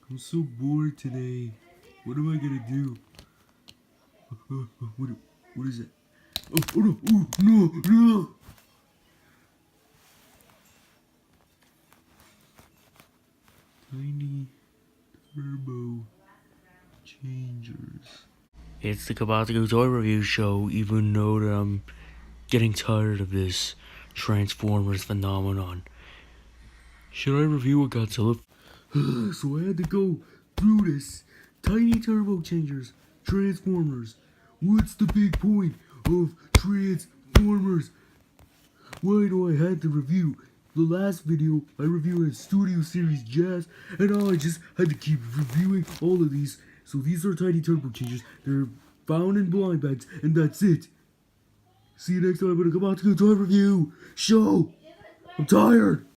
I'm so bored today. What am I gonna do? What is it? Oh no! Oh no! No! Tiny turbo changers. It's the kamatakun toy review show, even though that I'm getting tired of this Transformers phenomenon. Should I review a Godzilla? So I had to go through this. Tiny turbo changers, Transformers. What's the big point of Transformers? Why do I have to review? The last video I reviewed a Studio Series Jazz, and now I just had to keep reviewing all of these. So these are tiny turbo changers. They're found in blind bags, and that's it. See you next time with a kamatakun toy review show. I'm tired.